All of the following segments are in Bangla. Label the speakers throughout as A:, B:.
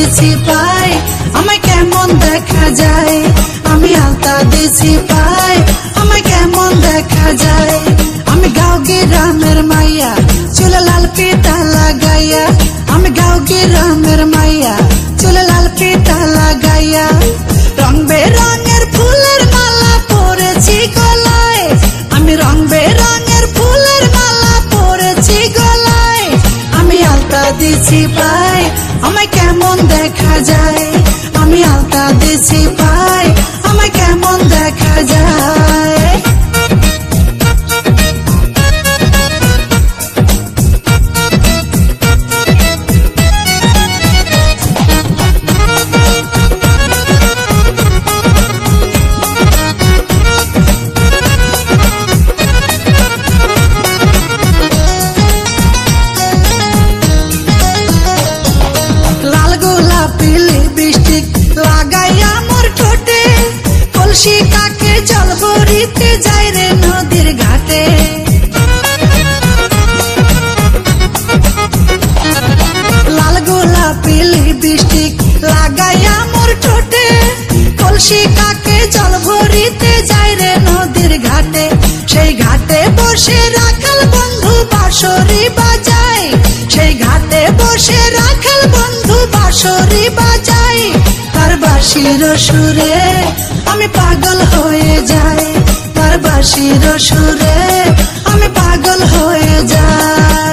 A: দিছি পাই আমায় কেমন দেখা যায়, আমি আলতা দিছি পাই আমায় কেমন দেখা যায়। আমি গাঁও গ্রামের মাইয়া চুলে লাল পিতা লাগাইয়া, আমি গাঁও গ্রামের মাইয়া চুলে লাল পিতা লাগাইয়া, রং বেরঙের ফুলের মালা পরেছি গলায়, আমি রং বেরঙের ফুলের মালা পরেছি গলায়। আমি আলতা দিছি পাই আমায় কেমন দেখা যায়, আমি আলতা দিছি পাই আমায় কেমন দেখা যায়। কলসি কাকে জল ভরিতে যায় রে নদীর ঘাটে, লাল গোলাপি লিপস্টিক লাগাইয়া মোর ঠোঁটে, কলসি কাকে জল ভরিতে যায় রে নদীর ঘাটে। সেই ঘাটে বসে রাখাল বন্ধু বাঁশরি বাজায়, সেই ঘাটে বসে রাখাল বন্ধু বাঁশরি বাজায়। তার বাঁশির সুরে আমি পাগল হয়ে যাই, তার বাঁশির সুরে আমি পাগল হয়ে যাই।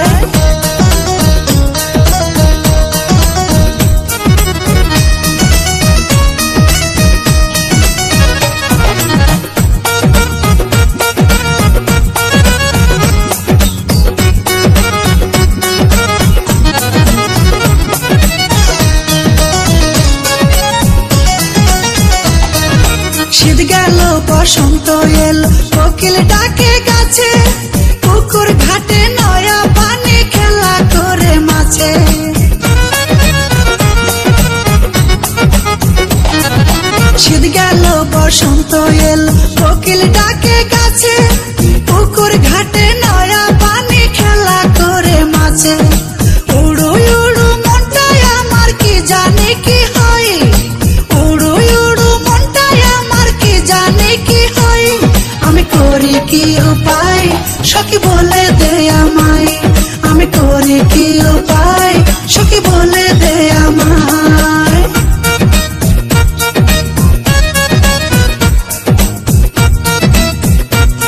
A: শীত গেল বসন্ত এল কোকিল ডাকে গাছে, পুকুর ঘাটে নয়া পানি খেলা করে মাছে। শীত গেল বসন্ত এল কোকিল ডাকে গাছে, পুকুর ঘাটে নয়া পানি খেলা করে মাছে। উড়ু উড়ু মনটাই আমার কি জানে কি হয়, উড়ু উড়ু মনটাই আমার কি জানে কি হয়। আমি করি কি উপায় সখী বলে দে আমায়,